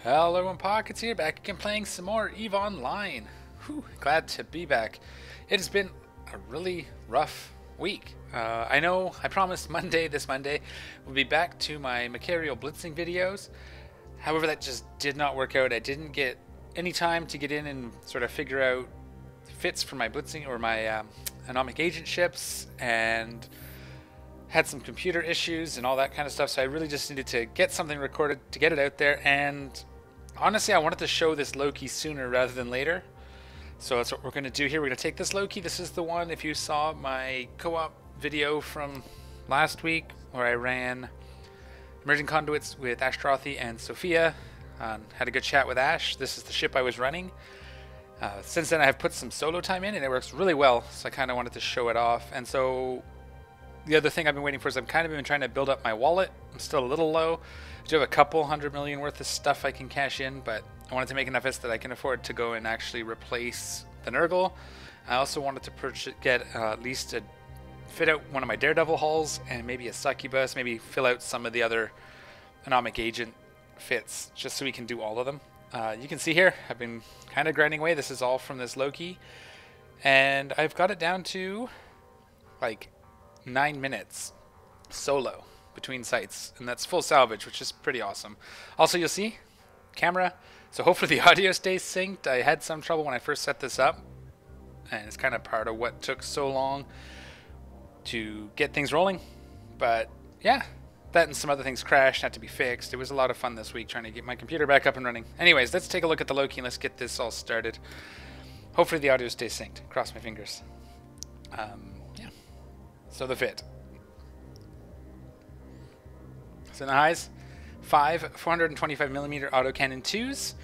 Hello everyone, Pockets here, back again playing some more EVE Online. Whew, glad to be back. It has been a really rough week. I know I promised this Monday, we'll be back to my Imperial blitzing videos. However, that just did not work out. I didn't get any time to get in and sort of figure out fits for my blitzing or my anomic agent ships, and had some computer issues and all that kind of stuff, so I really just needed to get something recorded to get it out there. And honestly, I wanted to show this Loki sooner rather than later, so that's what we're going to do here. We're going to take this Loki. This is the one, if you saw my co-op video from last week where I ran Emerging Conduits with Ashtarothi and Sophia, had a good chat with Ash. This is the ship I was running. Since then I have put some solo time in and it works really well, so I kind of wanted to show it off. And so the other thing I've been waiting for is I've kind of been trying to build up my wallet. I'm still a little low. I do have a couple 100 million worth of stuff I can cash in, but I wanted to make enough that I can afford to go and actually replace the Nurgle. I also wanted to get at least fit out one of my Daredevil hulls and maybe a Succubus, maybe fill out some of the other anomic agent fits, just so we can do all of them. You can see here, I've been kind of grinding away. This is all from this Loki, and I've got it down to like 9 minutes solo between sites, and that's full salvage, which is pretty awesome. Also, you'll see camera, so hopefully the audio stays synced. I had some trouble when I first set this up, and it's kind of part of what took so long to get things rolling. But yeah, that and some other things crashed, had to be fixed. It was a lot of fun this week trying to get my computer back up and running. Anyways, let's take a look at the Loki and let's get this all started. Hopefully the audio stays synced. Cross my fingers. Yeah. So the fit. So in the highs, 5 425mm Autocannon IIs.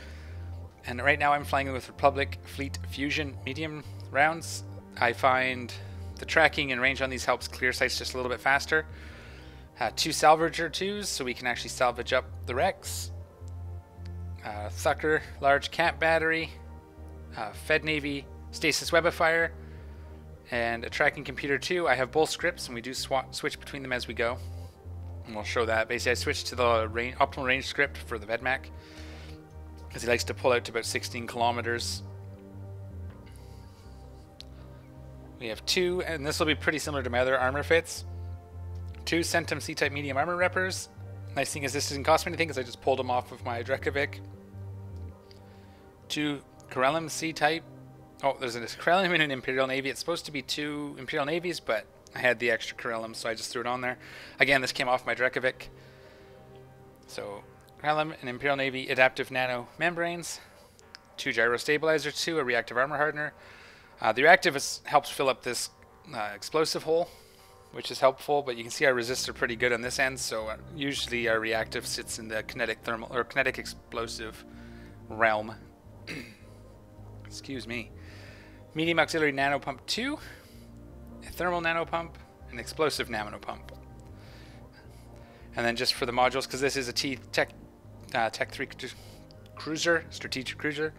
And right now I'm flying with Republic Fleet Fusion medium rounds. I find the tracking and range on these helps clear sites just a little bit faster. 2 Salvager IIs, so we can actually salvage up the wrecks. Thukker large cap battery. Fed Navy Stasis Webifier. And a tracking computer too. I have both scripts, and we do switch between them as we go. And we'll show that. Basically, I switched to the optimal range script for the Vedmak, because he likes to pull out to about 16 kilometers. We have 2, and this will be pretty similar to my other armor fits. 2 Centum C-type medium armor reppers. Nice thing is this doesn't cost me anything because I just pulled them off of my Reactive. 2 Corelum C-type. Oh, there's a Corelum in an Imperial Navy. It's supposed to be 2 Imperial Navies, but I had the extra Corelum, so I just threw it on there. Again, this came off my Reactive. So, Corelum, an Imperial Navy adaptive nano membranes. 2 Gyrostabilizer II, a reactive armor hardener. The reactive helps fill up this explosive hole, which is helpful, but you can see our resists are pretty good on this end, so usually our reactive sits in the kinetic thermal or kinetic explosive realm. Excuse me. Medium auxiliary nano pump 2, a thermal nano pump, an explosive nano pump. And then just for the modules, because this is a Tech 3 cruiser, strategic cruiser.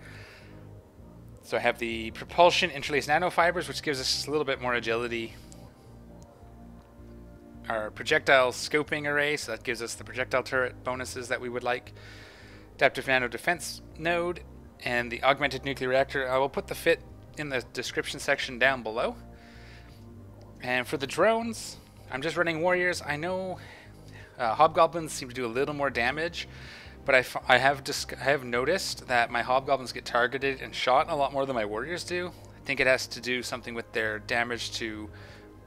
So I have the propulsion interlaced nanofibers, which gives us just a little bit more agility. Our projectile scoping array, so that gives us the projectile turret bonuses that we would like. Adaptive nano defense node, and the augmented nuclear reactor. I will put the fit in the description section down below. And for the drones, I'm just running warriors. I know hobgoblins seem to do a little more damage, but I have noticed that my hobgoblins get targeted and shot a lot more than my warriors do. I think it has to do something with their damage to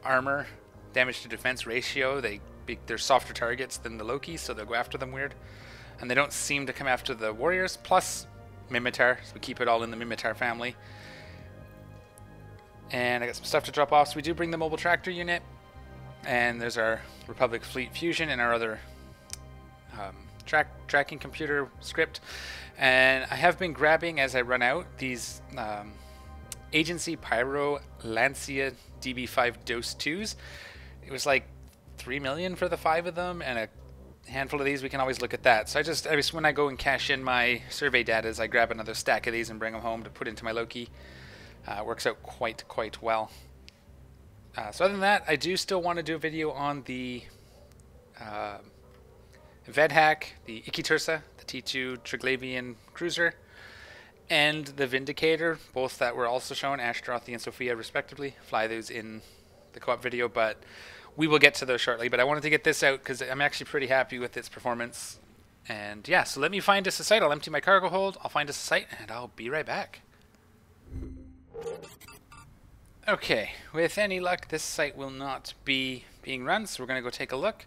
armor, damage to defense ratio. They're softer targets than the Loki, so they'll go after them weird. And they don't seem to come after the warriors, plus Mimitar, so we keep it all in the Mimitar family. And I got some stuff to drop off, so we do bring the mobile tractor unit. And there's our Republic Fleet Fusion and our other tracking computer script. And I have been grabbing, as I run out, these Agency Pyro Lancia DB5 Dose 2s. It was like 3 million for the 5 of them, and a handful of these. We can always look at that. So I just when I go and cash in my survey data, I grab another stack of these and bring them home to put into my Loki. Works out quite well. So other than that, I do still want to do a video on the Vedhack, the Ikitursa, the T2 Triglavian cruiser, and the Vindicator, both that were also shown, Ashtarothi and Sophia respectively. Fly those in the co-op video, but we will get to those shortly. But I wanted to get this out because I'm actually pretty happy with its performance. And yeah, so let me find us a site. I'll empty my cargo hold, I'll find us a site, and I'll be right back. Okay, with any luck, this site will not be being run, so we're going to go take a look.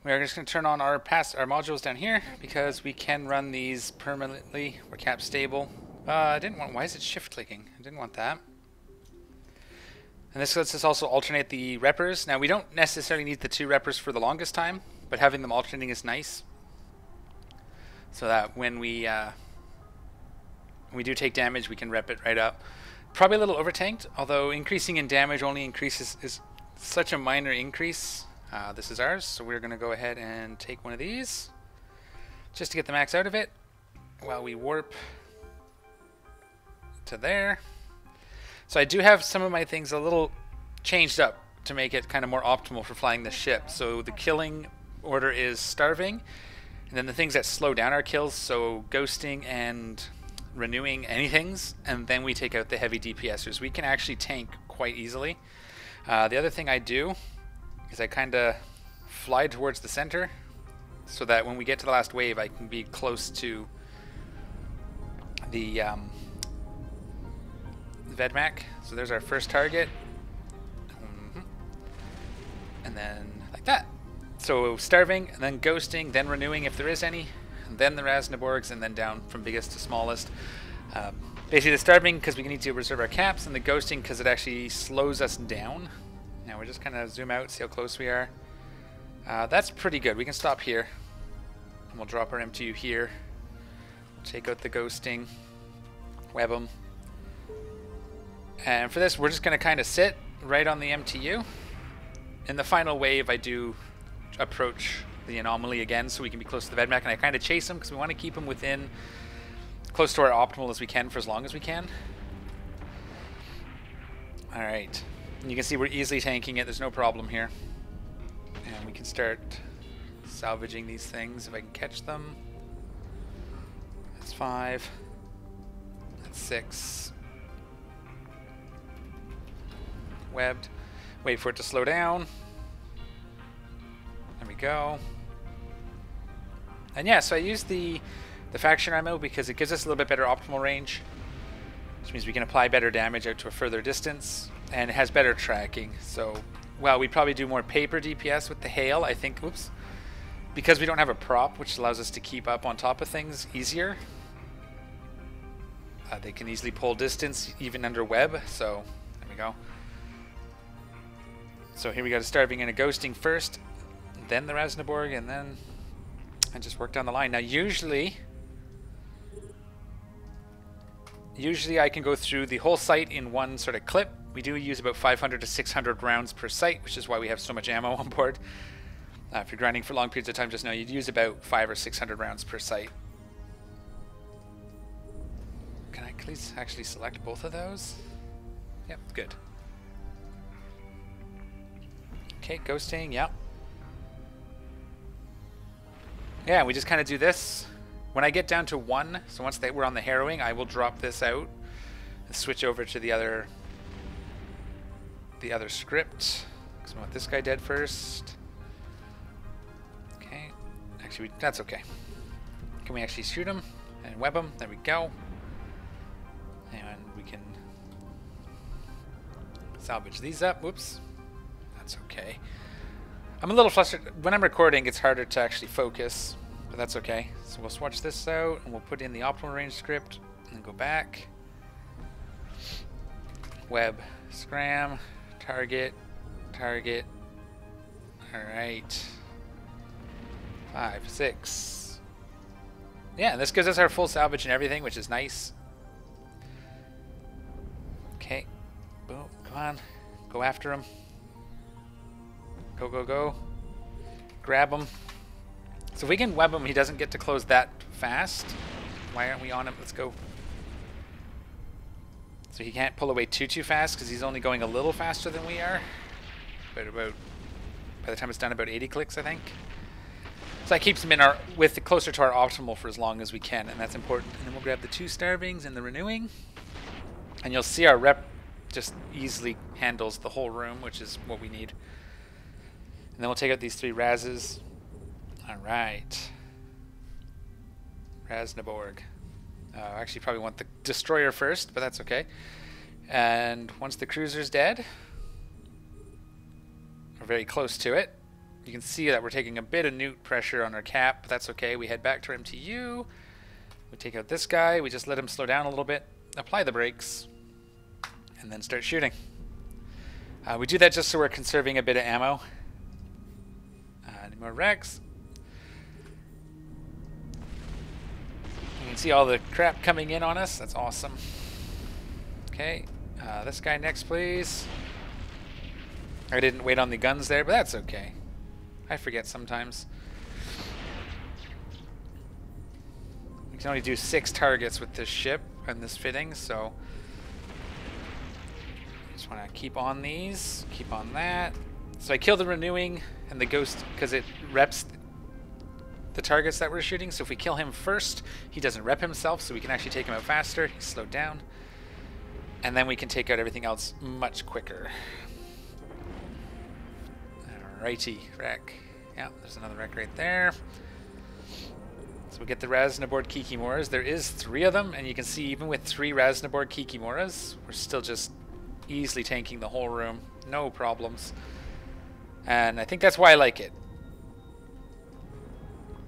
We're just going to turn on our modules down here because we can run these permanently. We're cap stable. I didn't want. Why is it shift clicking? I didn't want that. And this lets us also alternate the reppers. Now we don't necessarily need the 2 reppers for the longest time, but having them alternating is nice. So that when we do take damage, we can rep it right up. Probably a little overtanked, although increasing in damage only increases is such a minor increase. This is ours, so we're going to go ahead and take one of these just to get the max out of it while we warp to there. So I do have some of my things a little changed up to make it kind of more optimal for flying the ship. So the killing order is starving, and then the things that slow down our kills, so ghosting and renewing anythings, and then we take out the heavy DPSers. We can actually tank quite easily. The other thing I do is I kind of fly towards the center so that when we get to the last wave I can be close to the Vedmak. So there's our first target. And then like that. So starving, and then ghosting, then renewing if there is any, and then the Rasnaborgs, and then down from biggest to smallest. Basically the starving because we need to reserve our caps, and the ghosting because it actually slows us down. Now we're just kind of zoom out, see how close we are. That's pretty good. We can stop here, and we'll drop our MTU here. We'll take out the ghosting, web them. And for this, we're just going to kind of sit right on the MTU. In the final wave, I do approach the anomaly again so we can be close to the Vedmak, and I kind of chase him because we want to keep him within close to our optimal as we can for as long as we can. Alright, you can see we're easily tanking it, there's no problem here. And we can start salvaging these things if I can catch them. That's 5. That's 6. Webbed. Wait for it to slow down. There we go. And yeah, so I use the faction ammo because it gives us a little bit better optimal range, which means we can apply better damage out to a further distance, and it has better tracking. So while we probably do more paper DPS with the hail, I think, oops, because we don't have a prop, which allows us to keep up on top of things easier, they can easily pull distance even under web. So there we go. So here we got a starving and a ghosting first, then the Rasnaborg, and then I just work down the line. Now usually I can go through the whole site in one sort of clip. We do use about 500 to 600 rounds per site, which is why we have so much ammo on board. If you're grinding for long periods of time, just know you'd use about 500 or 600 rounds per site. Can I please actually select both of those? Yep, good. Okay, ghosting, yep. Yeah, we just kind of do this. When I get down to 1, so once we're on the harrowing, I will drop this out and switch over to the other script. Because I want this guy dead first. Okay, actually that's okay. Can we actually shoot him and web him? There we go. And we can salvage these up. Whoops. That's okay. I'm a little flustered. When I'm recording, it's harder to actually focus, but that's okay. So we'll swatch this out, and we'll put in the optimal range script, and then go back. Web, scram, target, target. Alright. 5, 6. Yeah, this gives us our full salvage and everything, which is nice. Okay. Boom. Come on. Go after him. Go, go, go. Grab him. So if we can web him, he doesn't get to close that fast. Why aren't we on him? Let's go. So he can't pull away too fast because he's only going a little faster than we are. But about, by the time it's done, about 80 clicks, I think. So that keeps them in our closer to our optimal for as long as we can, and that's important. And then we'll grab the 2 starvings and the renewing, and you'll see our rep just easily handles the whole room, which is what we need. And then we'll take out these 3 Razes. All right, Rasnaborg. Actually, probably want the destroyer first, but that's okay. And once the cruiser's dead, we're very close to it. You can see that we're taking a bit of newt pressure on our cap, but that's okay. We head back to our MTU. We take out this guy. We just let him slow down a little bit, apply the brakes, and then start shooting. We do that just so we're conserving a bit of ammo. Any more wrecks? You can see all the crap coming in on us. That's awesome. Okay, this guy next, please. I didn't wait on the guns there, but that's okay. I forget sometimes. We can only do 6 targets with this ship and this fitting, so just want to keep on these, keep on that. So I kill the renewing and the ghost because it reps the targets that we're shooting. So if we kill him first, he doesn't rep himself, so we can actually take him out faster. He's slowed down. And then we can take out everything else much quicker. Alrighty, wreck. Yeah, there's another wreck right there. So we get the Rasnaborg Kikimoras. There is 3 of them, and you can see even with 3 Rasnaborg Kikimoras, we're still just easily tanking the whole room. No problems. And I think that's why I like it.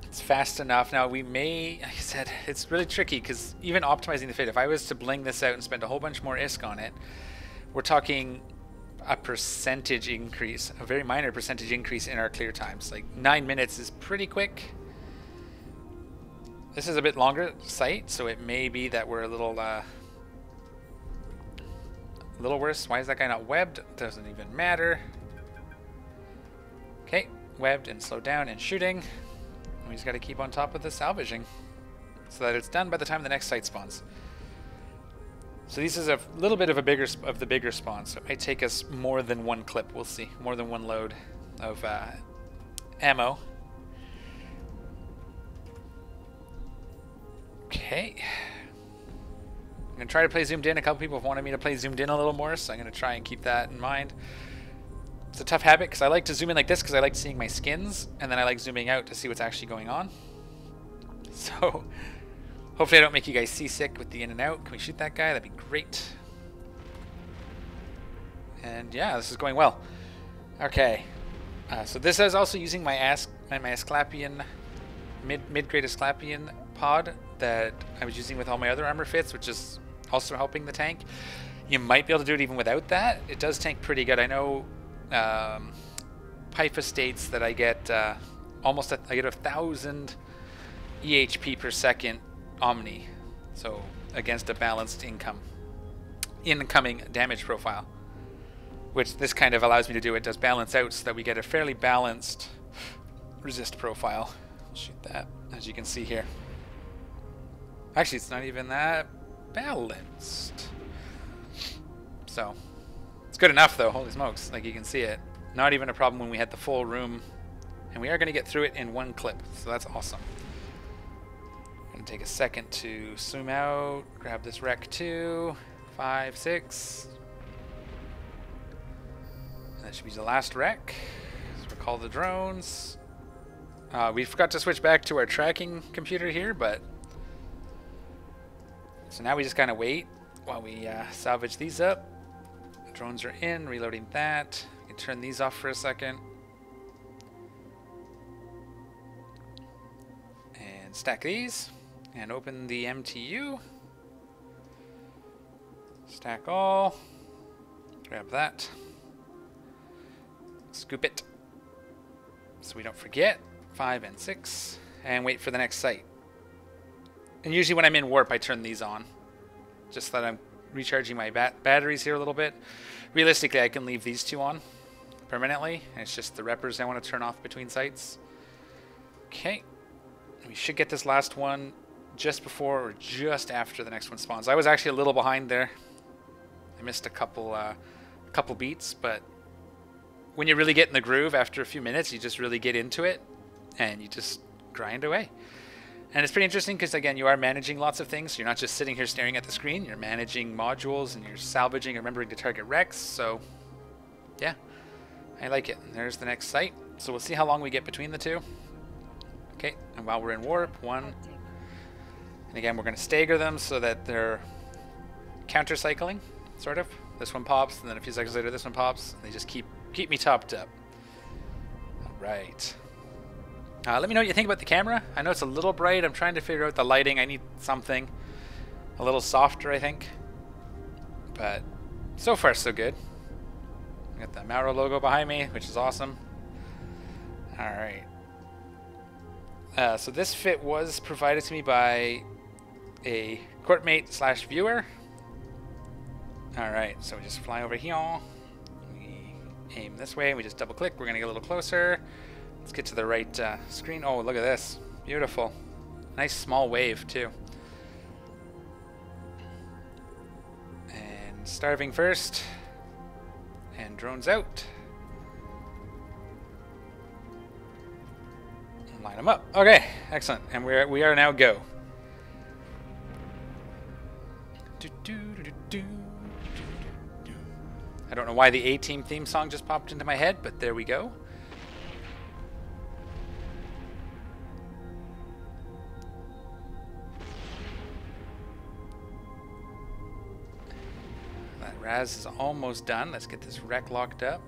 It's fast enough. Now we may, like I said, it's really tricky because even optimizing the fit, if I was to bling this out and spend a whole bunch more ISK on it, we're talking a percentage increase, a very minor percentage increase in our clear times. Like 9 minutes is pretty quick. This is a bit longer sight, so it may be that we're a little worse. Why is that guy not webbed? Doesn't even matter. Okay, webbed and slowed down and shooting. We just got to keep on top of the salvaging so that it's done by the time the next site spawns. So this is a little bit of the bigger spawn, so it may take us more than 1 clip. We'll see, more than 1 load of ammo. Okay. I'm gonna try to play zoomed in. A couple people have wanted me to play zoomed in a little more, so I'm gonna try and keep that in mind. It's a tough habit because I like to zoom in like this because I like seeing my skins, and then I like zooming out to see what's actually going on. So hopefully I don't make you guys seasick with the in and out. Can we shoot that guy? That'd be great. And yeah, this is going well. Okay, so this is also using my Asclepian mid-grade Asclepian pod that I was using with all my other armor fits, which is also helping the tank. You might be able to do it even without that. It does tank pretty good. I know Pifa states that I get I get 1,000 EHP per second Omni, so against a balanced incoming damage profile, which this kind of allows me to do. It does balance out so that we get a fairly balanced resist profile. I'll shoot that, as you can see here. Actually, it's not even that balanced. So it's good enough though, holy smokes, like you can see it. Not even a problem when we had the full room, and we are going to get through it in 1 clip, so that's awesome. I'm going to take a second to zoom out, grab this Rec 2, 5, 6. And that should be the last Rec. So recall the drones. We forgot to switch back to our tracking computer here, but so now we just kind of wait while we salvage these up. The drones are in, reloading that. We can turn these off for a second. And stack these. And open the MTU. Stack all. Grab that. Scoop it. So we don't forget. 5 and 6. And wait for the next site. And usually when I'm in warp, I turn these on. Just so that I'm recharging my batteries here a little bit. Realistically, I can leave these 2 on permanently. And it's just the reppers I want to turn off between sites. Okay. We should get this last one just before or just after the next one spawns. I was actually a little behind there. I missed a couple beats, but when you really get in the groove after a few minutes, you just really get into it, and you just grind away. And it's pretty interesting because, again, you are managing lots of things. You're not just sitting here staring at the screen. You're managing modules and you're salvaging and remembering to target wrecks. So, yeah, I like it. And there's the next site. So we'll see how long we get between the two. Okay, and while we're in warp, 1. And again, we're going to stagger them so that they're counter-cycling, sort of. This one pops, and then a few seconds later this one pops. And they just keep me topped up. All right. Let me know what you think about the camera. I know it's a little bright. I'm trying to figure out the lighting. I need something a little softer, I think. But so far, so good. Got the Malevelon logo behind me, which is awesome. All right. So this fit was provided to me by a courtmate / viewer. All right, so we just fly over here. We aim this way. We just double click. We're gonna get a little closer. Let's get to the right screen. Oh, look at this. Beautiful. Nice small wave, too. And starving first. And drones out. And line them up. Okay, excellent. And we are now go. I don't know why the A-Team theme song just popped into my head, but there we go. Raz is almost done. Let's get this wreck locked up.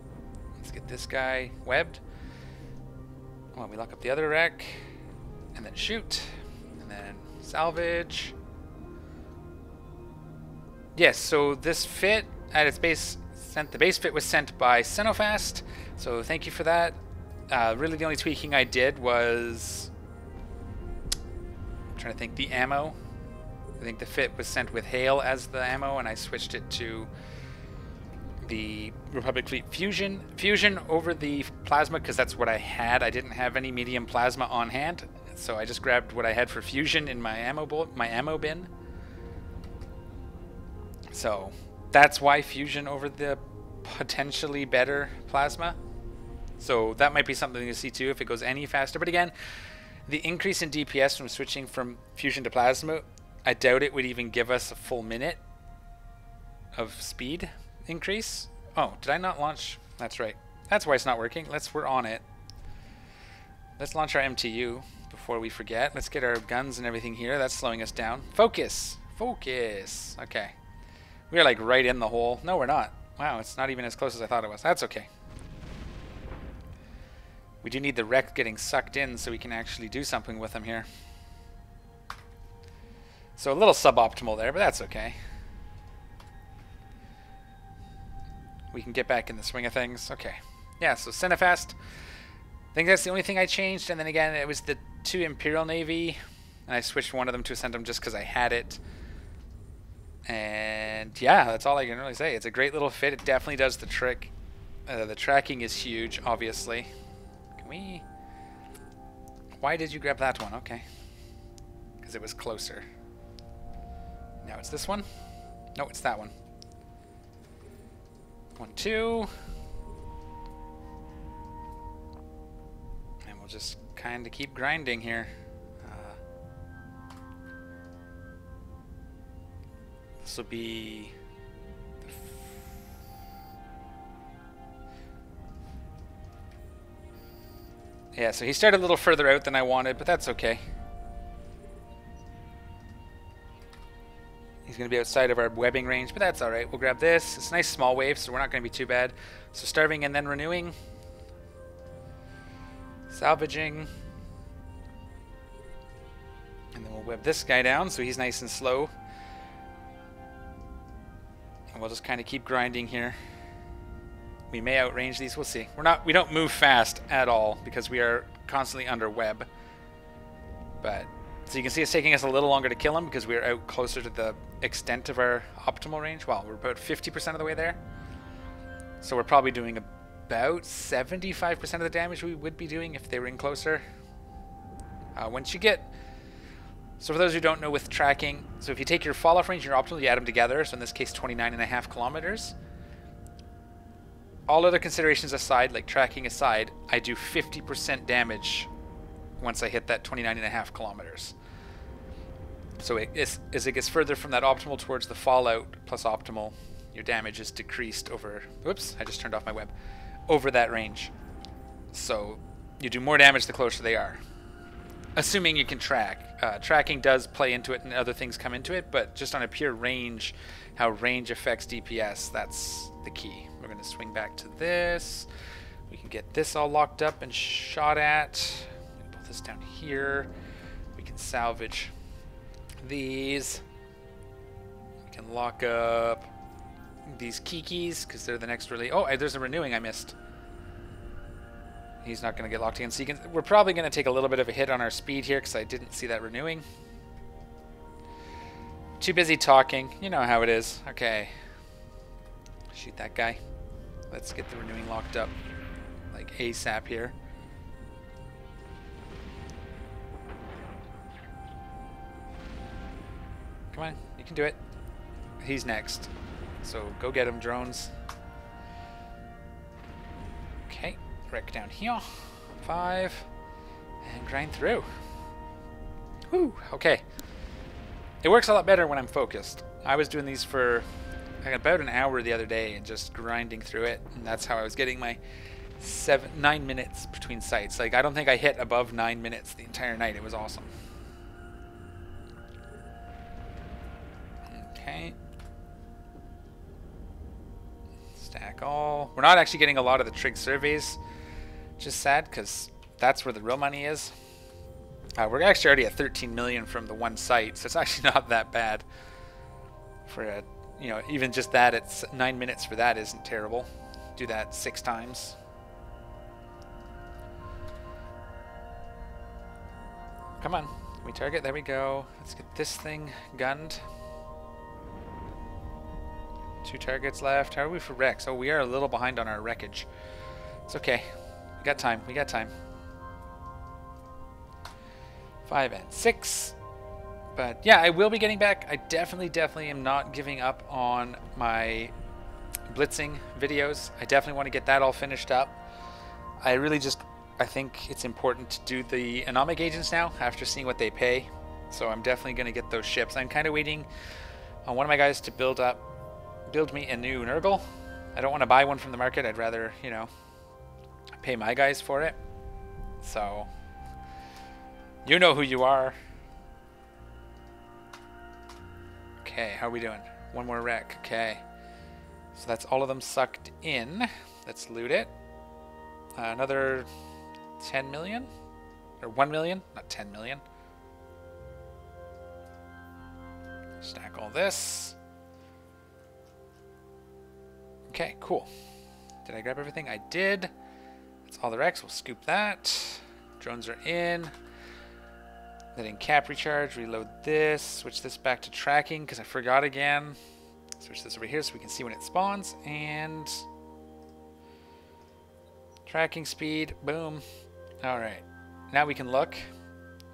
Let's get this guy webbed. Well, we lock up the other wreck. And then shoot. And then salvage. Yes, so this fit at its base, the base fit was sent by Senofast. So thank you for that. Really the only tweaking I did was... I'm trying to think, the ammo. I think the fit was sent with Hail as the ammo, and I switched it to the Republic Fleet Fusion over the Plasma because that's what I had. I didn't have any medium Plasma on hand, so I just grabbed what I had for Fusion in my ammo bin. So that's why Fusion over the potentially better Plasma. So that might be something to see too if it goes any faster. But again, the increase in DPS from switching from Fusion to Plasma, I doubt it would even give us a full minute of speed increase. Oh, did I not launch? That's right. That's why it's not working. We're on it. Let's launch our MTU before we forget. Let's get our guns and everything here. That's slowing us down. Focus. Focus. Okay. We are like right in the hole. No, we're not. Wow, it's not even as close as I thought it was. That's okay. We do need the wreck getting sucked in so we can actually do something with them here. So a little suboptimal there, but that's okay. We can get back in the swing of things. Okay. Yeah, so Senofast. I think that's the only thing I changed. And then again, it was the 2 Imperial Navy. And I switched one of them to a Centum just because I had it. And yeah, that's all I can really say. It's a great little fit. It definitely does the trick. The tracking is huge, obviously. Can we... Why did you grab that one? Okay. Because it was closer. Now it's this one? No, it's that one. 1, 2. And we'll just kind of keep grinding here. This will be... Yeah, so he started a little further out than I wanted, but that's okay. He's going to be outside of our webbing range, but that's alright. We'll grab this. It's a nice small wave, so we're not going to be too bad. So starving and then renewing. Salvaging. And then we'll web this guy down so he's nice and slow. And we'll just kind of keep grinding here. We may outrange these, we'll see. We don't move fast at all because we are constantly under web. But so you can see it's taking us a little longer to kill him because we're out closer to the extent of our optimal range. Well, we're about 50% of the way there. So we're probably doing about 75% of the damage we would be doing if they were in closer. Once you get... So for those who don't know with tracking, so if you take your fall-off range and your optimal, you add them together. So in this case, 29.5 kilometers. All other considerations aside, like tracking aside, I do 50% damage once I hit that 29.5 kilometers. So as it gets further from that optimal towards the fallout plus optimal, your damage is decreased over, whoops, I just turned off my web, over that range. So you do more damage the closer they are. Assuming you can track. Tracking does play into it and other things come into it, but just on a pure range, how range affects DPS, that's the key. We're going to swing back to this. We can get this all locked up and shot at. We can pull this down here. We can salvage these. We can lock up these Kikis because they're the next really... Oh, there's a renewing I missed. He's not going to get locked in. So we're probably going to take a little bit of a hit on our speed here because I didn't see that renewing. Too busy talking. You know how it is. Okay. Shoot that guy. Let's get the renewing locked up like ASAP here. Come on. You can do it. He's next. So go get him, drones. Okay. Wreck down here. 5. And grind through. Whew. Okay. It works a lot better when I'm focused. I was doing these for like about an hour the other day and just grinding through it. And that's how I was getting my 9 minutes between sites. Like, I don't think I hit above 9 minutes the entire night. It was awesome. Okay. Stack all. We're not actually getting a lot of the trig surveys. Just sad, because that's where the real money is. We're actually already at 13 million from the one site, so it's actually not that bad. For a, you know, even just that, it's 9 minutes for that isn't terrible. Do that 6 times. Come on, we target. There we go. Let's get this thing gunned. 2 targets left. How are we for wrecks? Oh, we are a little behind on our wreckage. It's okay. We got time. We got time. 5 and 6. But yeah, I will be getting back. I definitely am not giving up on my blitzing videos. I definitely want to get that all finished up. I think it's important to do the anomic agents now after seeing what they pay. So I'm definitely going to get those ships. I'm kind of waiting on one of my guys to build me a new Nurgle. I don't want to buy one from the market. I'd rather, you know, pay my guys for it. So you know who you are. Okay, how are we doing? One more wreck. Okay. So that's all of them sucked in. Let's loot it. Another 10 million? Or 1 million? Not 10 million. Stack all this. Okay, cool. Did I grab everything? I did. That's all the wrecks. We'll scoop that. Drones are in. Letting cap recharge. Reload this. Switch this back to tracking because I forgot again. Switch this over here so we can see when it spawns. And tracking speed. Boom. Alright. Now we can look.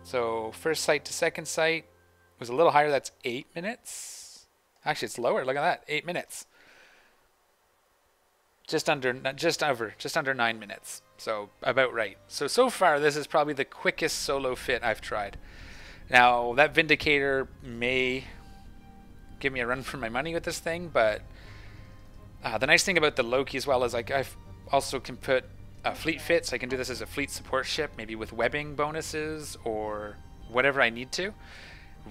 So first site to second site was a little higher. That's 8 minutes. Actually, it's lower. Look at that. 8 minutes. Just under 9 minutes. So about right. So far this is probably the quickest solo fit I've tried. Now that Vindicator may give me a run for my money with this thing, but the nice thing about the Loki as well is like I also can put a fleet fit, so I can do this as a fleet support ship, maybe with webbing bonuses or whatever I need to.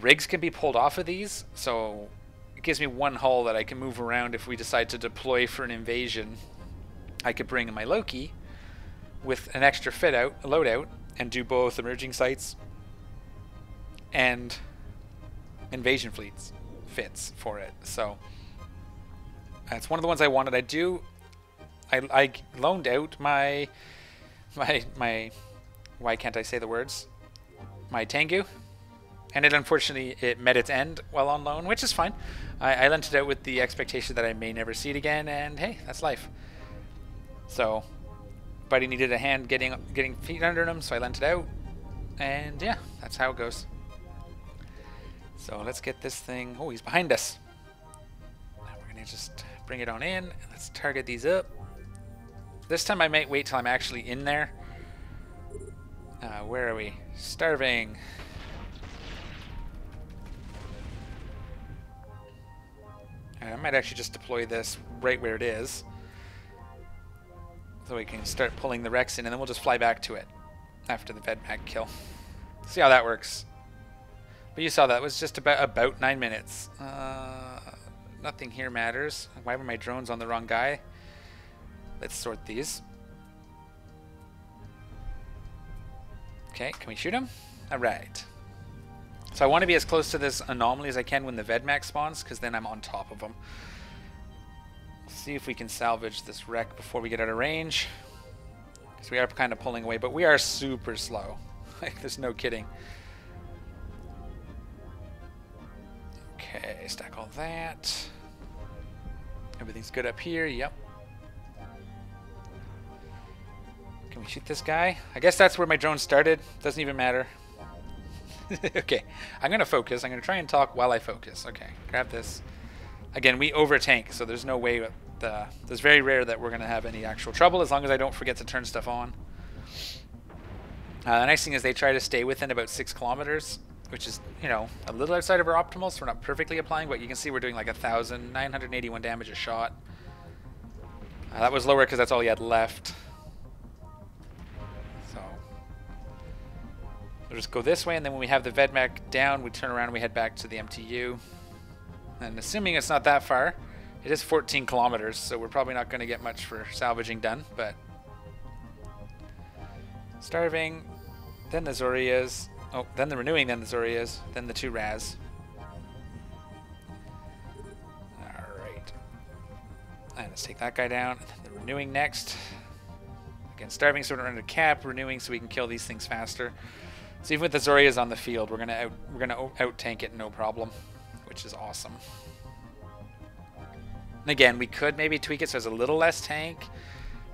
Rigs can be pulled off of these, so it gives me one hull that I can move around if we decide to deploy for an invasion. I could bring in my Loki with an extra loadout, and do both emerging sites and invasion fits for it. So that's one of the ones I wanted. I loaned out my why can't I say the words? My Tengu. And unfortunately it met its end while on loan, which is fine. I lent it out with the expectation that I may never see it again, and hey, that's life. So Buddy needed a hand getting feet under him, so I lent it out. And yeah, that's how it goes. So let's get this thing. Oh, he's behind us. Now we're gonna just bring it on in. Let's target these up. This time I might wait till I'm actually in there. Where are we? Starving. I might actually just deploy this right where it is, so we can start pulling the Rex in, and then we'll just fly back to it after the Vedmak kill. See how that works. But you saw that was just about 9 minutes. Nothing here matters. Why were my drones on the wrong guy? Let's sort these. Okay, can we shoot him? Alright. So I want to be as close to this anomaly as I can when the Vedmak spawns, because then I'm on top of them. See if we can salvage this wreck before we get out of range. Because we are kind of pulling away, but we are super slow. Like, there's no kidding. Okay, stack all that. Everything's good up here, yep. Can we shoot this guy? I guess that's where my drone started. Doesn't even matter. Okay, I'm going to focus. I'm going to try and talk while I focus. Okay, grab this. Again, we over-tank, so there's no way... it's very rare that we're going to have any actual trouble as long as I don't forget to turn stuff on. The nice thing is they try to stay within about 6 kilometers, which is, you know, a little outside of our optimal, so we're not perfectly applying, but you can see we're doing like 1,981 damage a shot. That was lower because that's all he had left. So we'll just go this way, and then when we have the Vedmak down, we turn around and we head back to the MTU. And assuming it's not that far, it is 14 kilometers, so we're probably not going to get much for salvaging done, but... Starving, then the Zorias, oh, then the Renewing, then the Zorias, then the 2 Raz. Alright. And let's take that guy down, and then the Renewing next. Again, Starving so we don't run into cap, Renewing so we can kill these things faster. So even with the Zorias on the field, we're gonna out tank it no problem, which is awesome. And again, we could maybe tweak it so it's a little less tank,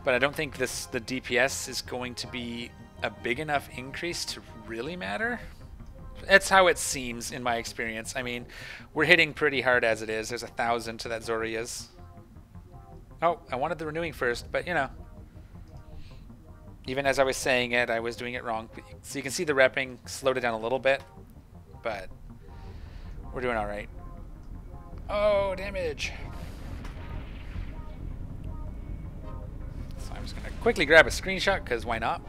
but I don't think the DPS is going to be a big enough increase to really matter. That's how it seems in my experience. I mean, we're hitting pretty hard as it is. There's 1,000 to that Zorias. Oh, I wanted the Renewing first, but you know. Even as I was saying it, I was doing it wrong. So you can see the repping slowed it down a little bit, but we're doing all right. Oh, damage. I'm just going to quickly grab a screenshot, because why not?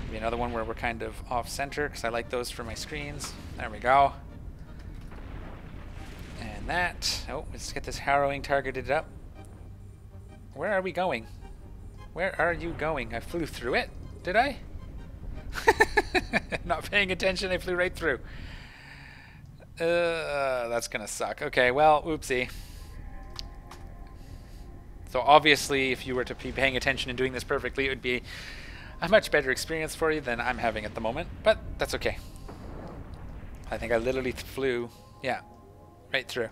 Maybe another one where we're kind of off-center, because I like those for my screens. There we go. And that. Oh, let's get this harrowing targeted up. Where are we going? Where are you going? I flew through it. Did I? Not paying attention, I flew right through. That's going to suck. Okay, well, oopsie. So obviously, if you were to be paying attention and doing this perfectly, it would be a much better experience for you than I'm having at the moment, but that's okay. I think I literally flew, yeah, right through.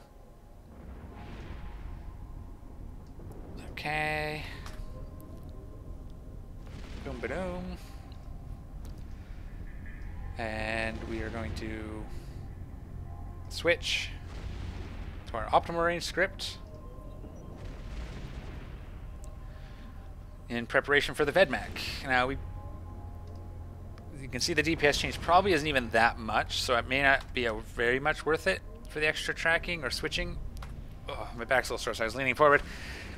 Okay. Boom, ba-doom. And we are going to switch to our optimal range script in preparation for the Vedmak. Now, you can see the DPS change probably isn't even that much, so it may not be very much worth it for the extra tracking or switching. Oh, my back's a little sore, so I was leaning forward. I'm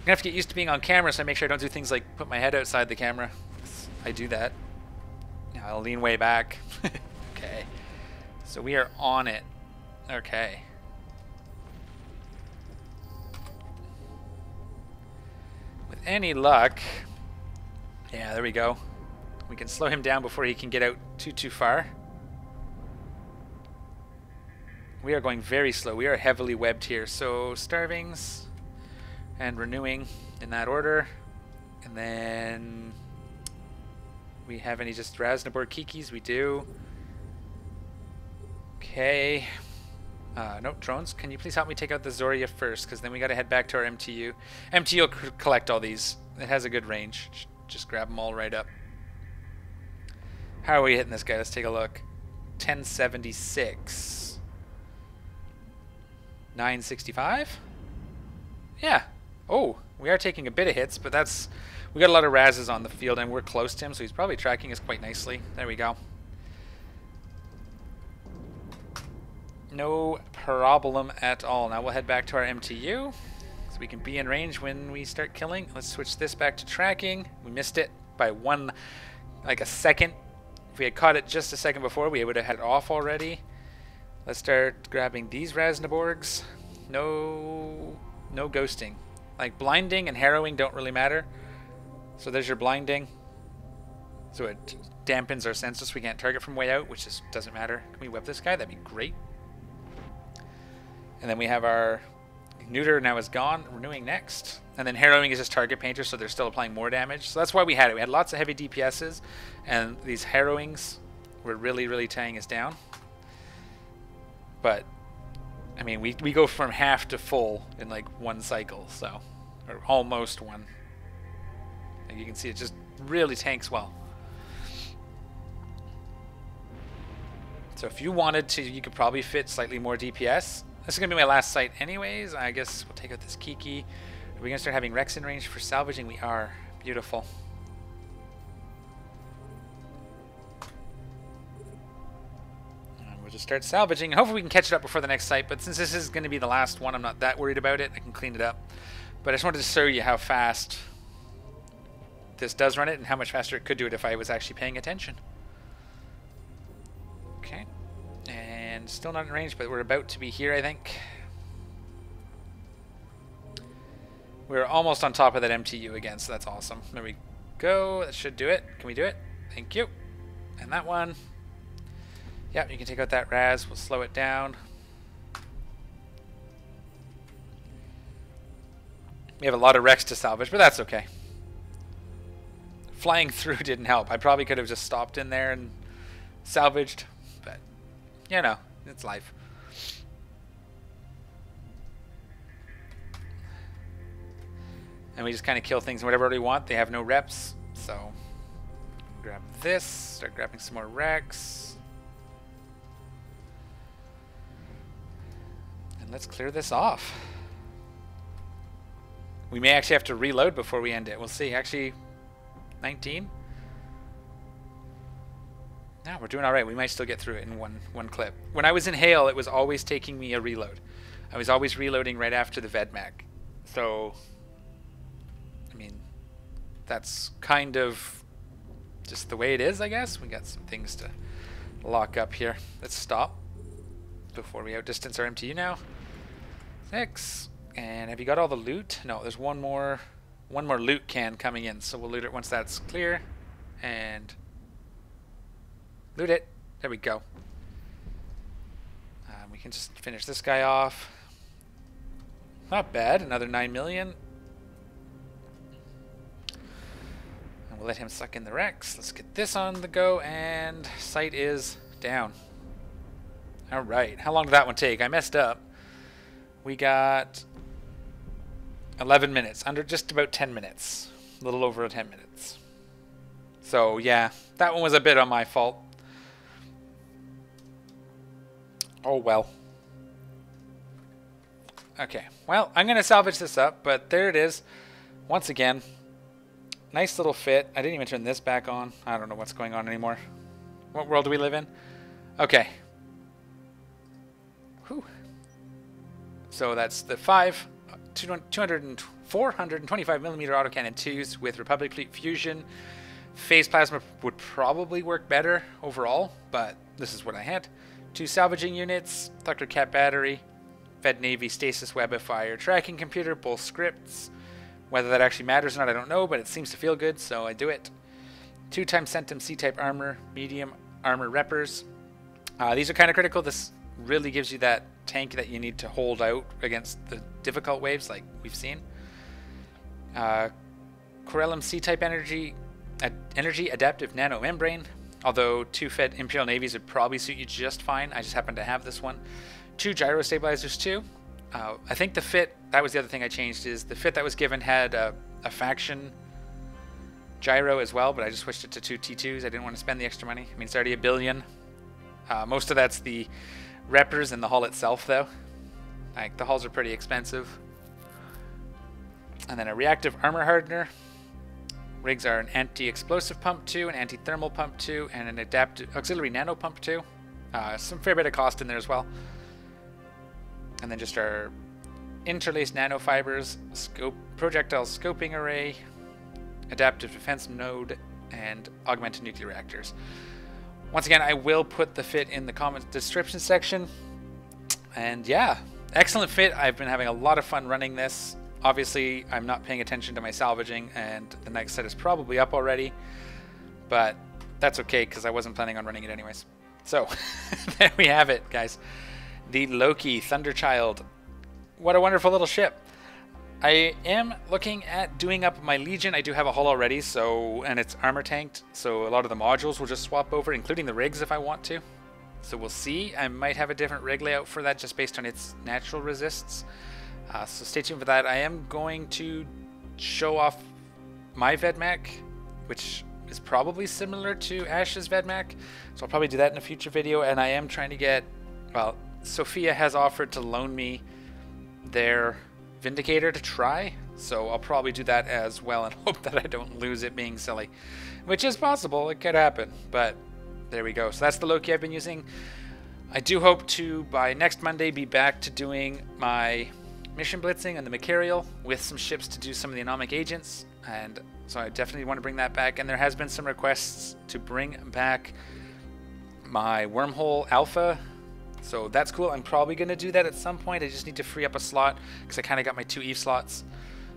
gonna have to get used to being on camera, so I make sure I don't do things like put my head outside the camera. I do that. Yeah, I'll lean way back. Okay. So we are on it. Okay. With any luck, yeah, there we go. We can slow him down before he can get out too far. We are going very slow. We are heavily webbed here. So Starvings and Renewing in that order. And then we have any just Raznaboard Kikis? We do. Okay. No, drones, can you please help me take out the Zoria first? Because then we got to head back to our MTU. MTU will collect all these. It has a good range. Just grab them all right up. How are we hitting this guy? Let's take a look. 1076. 965? Yeah. Oh, We are taking a bit of hits, but that's... We got a lot of razzes on the field, and we're close to him, so he's probably tracking us quite nicely. There we go. No problem at all. Now we'll head back to our MTU, so we can be in range when we start killing. Let's switch this back to tracking. We missed it by like a second. If we had caught it just a second before, we would have had it off already. Let's start grabbing these Rasnaborgs. No ghosting. Like, blinding and harrowing don't really matter. So there's your blinding. So it dampens our senses. We can't target from way out, which doesn't matter. Can we web this guy? That'd be great. And then we have our neuter now is gone. Renewing next. And then harrowing is just target painter, so they're still applying more damage. So that's why we had it. We had lots of heavy DPSs, and these harrowings were really, really tying us down. But, I mean, we go from half to full in like one cycle, so, or almost one. Like you can see, it just really tanks well. So if you wanted to, you could probably fit slightly more DPS. This is going to be my last site anyways. I guess we'll take out this Kiki. Are we going to start having Rex in range for salvaging? We are. Beautiful. And we'll just start salvaging. Hopefully we can catch it up before the next site, but since this is going to be the last one, I'm not that worried about it. I can clean it up. But I just wanted to show you how fast this does run it and how much faster it could do it if I was actually paying attention. Okay. And still not in range, but we're about to be here, I think. We're almost on top of that MTU again, so that's awesome. There we go. That should do it. Can we do it? Thank you. And that one. Yep, you can take out that Raz. We'll slow it down. We have a lot of Rex to salvage, but that's okay. Flying through didn't help. I probably could have just stopped in there and salvaged, but, you know, it's life. And we just kind of kill things in whatever order we want. They have no reps, so grab this, start grabbing some more Rex. And let's clear this off. We may actually have to reload before we end it. We'll see. Actually, 19. No, we're doing all right. We might still get through it in one clip. When I was in Hail, it was always taking me a reload. I was always reloading right after the Vedmak. So, I mean, that's kind of just the way it is, I guess. We got some things to lock up here. Let's stop before we outdistance our MTU now. 6. And have you got all the loot? No, there's one more loot can coming in, so we'll loot it once that's clear. And loot it. There we go. We can just finish this guy off. Not bad. Another 9 million. And we'll let him suck in the Rex. Let's get this on the go, and sight is down. Alright. How long did that one take? I messed up. We got 11 minutes. Under just about 10 minutes. A little over 10 minutes. So, yeah. That one was a bit on my fault. Oh, well. Okay. Well, I'm going to salvage this up, but there it is. Once again. Nice little fit. I didn't even turn this back on. I don't know what's going on anymore. What world do we live in? Okay. Whew. So that's the 425 millimeter Autocannon 2s with Republic Fleet Fusion. Phase Plasma would probably work better overall, but this is what I had. 2 salvaging units, Thukker Cat battery, Fed Navy Stasis Webifier tracking computer, both scripts. Whether that actually matters or not, I don't know, but it seems to feel good, so I do it. 2 times Centum C-type armor, medium armor reppers. These are kind of critical. This really gives you that tank that you need to hold out against the difficult waves like we've seen. Corelum C-type energy adaptive nano membrane. Although 2 fed Imperial Navies would probably suit you just fine. I just happen to have this one. 2 Gyrostabilizers II. I think the fit, that was the other thing I changed, is the fit that was given had a faction gyro as well, but I just switched it to 2 T2s. I didn't want to spend the extra money. I mean, it's already $1 billion. Most of that's the reppers and the hull itself, though. Like, the hulls are pretty expensive. and then a reactive armor hardener. Rigs are an anti-explosive pump 2, an anti-thermal pump 2, and an adaptive auxiliary nano pump 2. Some fair bit of cost in there as well. And then just our interlaced nanofibers, projectile scoping array, adaptive defense node, and augmented nuclear reactors. Once again, I will put the fit in the comment description section. And yeah, excellent fit. I've been having a lot of fun running this. Obviously, I'm not paying attention to my salvaging, and the next set is probably up already. But that's okay, because I wasn't planning on running it anyways. So, there we have it, guys. The Loki Thunderchild. What a wonderful little ship. I am looking at doing up my Legion. I do have a hull already, and it's armor tanked, so a lot of the modules will just swap over, including the rigs if I want to. So we'll see. I might have a different rig layout for that just based on its natural resists. So stay tuned for that. I am going to show off my Vedmak, which is probably similar to Ash's Vedmak. So I'll probably do that in a future video. And I am trying to get, well, Sophia has offered to loan me their Vindicator to try. So I'll probably do that as well and hope that I don't lose it being silly. Which is possible. It could happen. But there we go. So that's the Loki I've been using. I do hope to, by next Monday, be back to doing my mission blitzing and the Imperial with some ships to do some of the anomic agents, and so I definitely want to bring that back. And there has been some requests to bring back my wormhole alpha, so that's cool. I'm probably going to do that at some point. I just need to free up a slot because I kind of got my 2 Eve slots.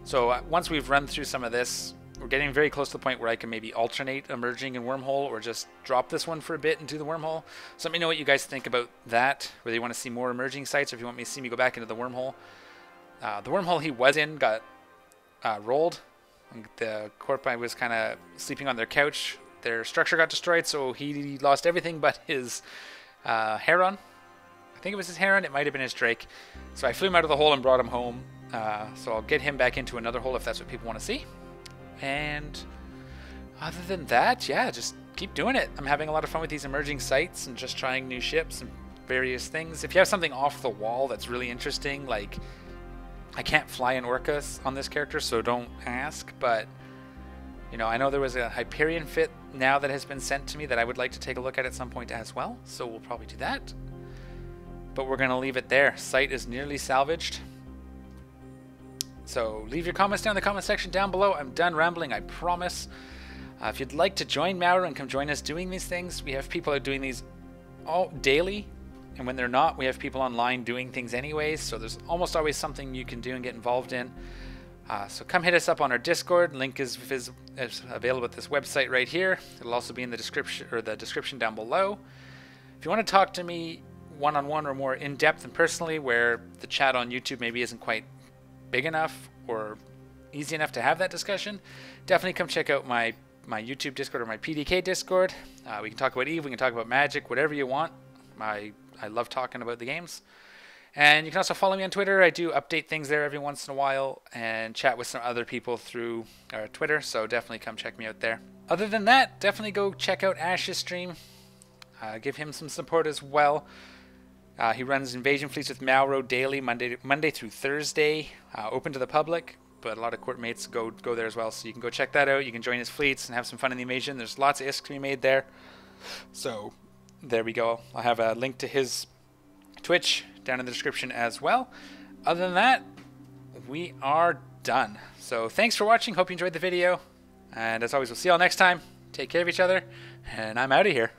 So once we've run through some of this, we're getting very close to the point where I can maybe alternate emerging and wormhole, or just drop this one for a bit and do the wormhole. So let me know what you guys think about that, whether you want to see more emerging sites or if you want me to see me go back into the wormhole. The wormhole he was in got rolled. The corp I was kind of sleeping on their couch. Their structure got destroyed, so he lost everything but his Heron. I think it was his Heron. It might have been his Drake. So I flew him out of the hole and brought him home. So I'll get him back into another hole if that's what people want to see. And other than that, yeah, just keep doing it. I'm having a lot of fun with these emerging sites and just trying new ships and various things. If you have something off the wall that's really interesting, like I can't fly an Orcas on this character, so don't ask, but you know, I know there was a Hyperion fit now that has been sent to me that I would like to take a look at some point as well, so we'll probably do that. But we're going to leave it there. Site is nearly salvaged. So leave your comments down in the comment section down below. I'm done rambling, I promise. If you'd like to join Mauro and come join us doing these things, we have people out doing these all daily. And when they're not, we have people online doing things anyways, so there's almost always something you can do and get involved in. So come hit us up on our Discord. Link is available at this website right here. It'll also be in the description down below. If you want to talk to me one-on-one or more in-depth and personally, where the chat on YouTube maybe isn't quite big enough or easy enough to have that discussion, definitely come check out my YouTube Discord or my PDK Discord. We can talk about Eve, we can talk about Magic, whatever you want. I love talking about the games. And you can also follow me on Twitter. I do update things there every once in a while and chat with some other people through Twitter, so definitely come check me out there. Other than that, definitely go check out Ash's stream. Give him some support as well. He runs invasion fleets with Mauro daily, Monday through Thursday, open to the public, but a lot of court mates go there as well, so you can go check that out. You can join his fleets and have some fun in the invasion. There's lots of ISK to be made there. So there we go. I'll have a link to his Twitch down in the description as well. Other than that, we are done. So thanks for watching. Hope you enjoyed the video. And as always, we'll see y'all next time. Take care of each other. And I'm out of here.